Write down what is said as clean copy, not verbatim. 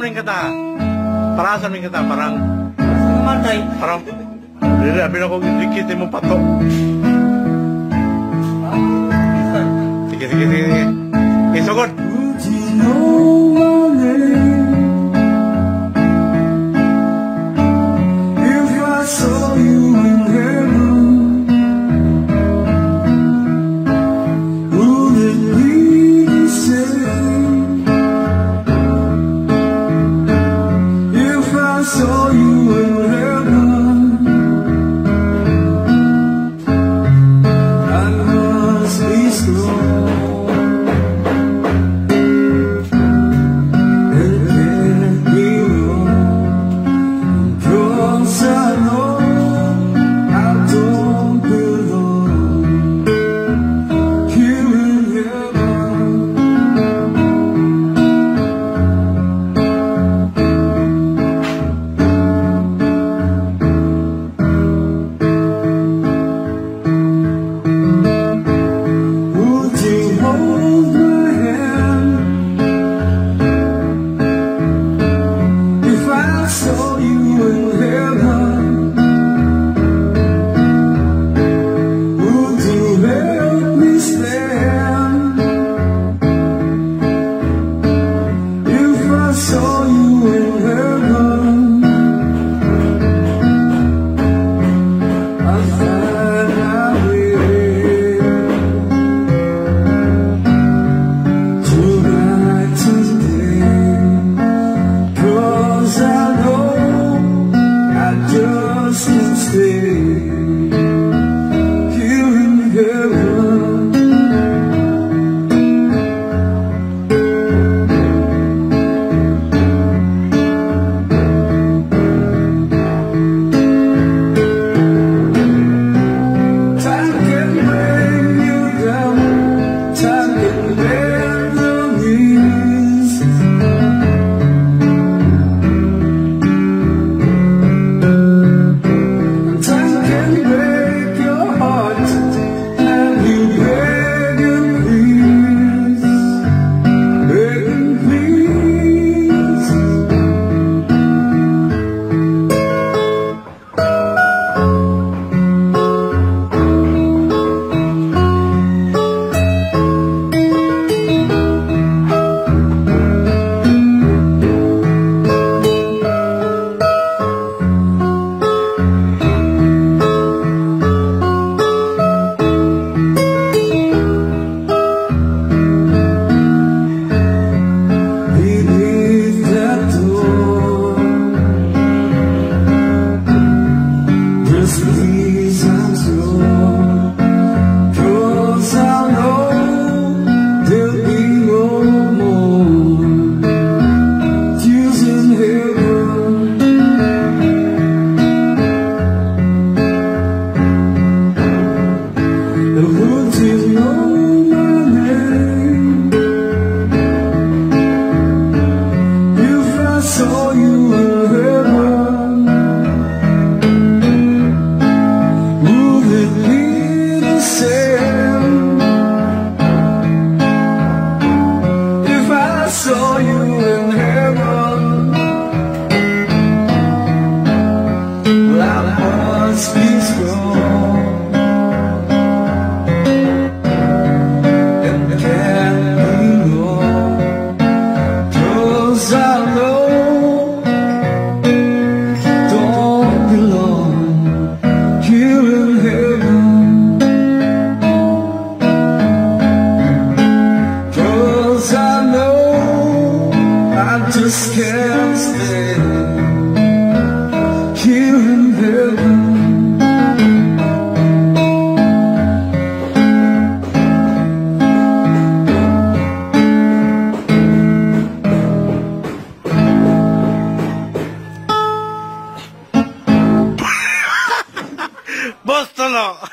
rin kita. Parasan rin kita, parang... Matay. Parang... Dili, abin ako dikit mo pato. Sige, sige, sige, sige. Isugod. Saw you in heaven, I must be strong and can't be wrong, 'cause I know I don't belong here in heaven. Saw you in heaven, would you help me stand? If I saw you in heaven, I'd find my way tonight, today, 'cause I just can't stay here in heaven. Time can bring you down, time can bend the knees. Please, I'm sure, 'cause I know there'll be no more tears in heaven. And would you know my name if I saw you in heaven? If I saw you in heaven, well, I must be strong and can't be wrong, 'cause I know don't belong here in heaven. I know I just can't stay here in heaven. Boston, no.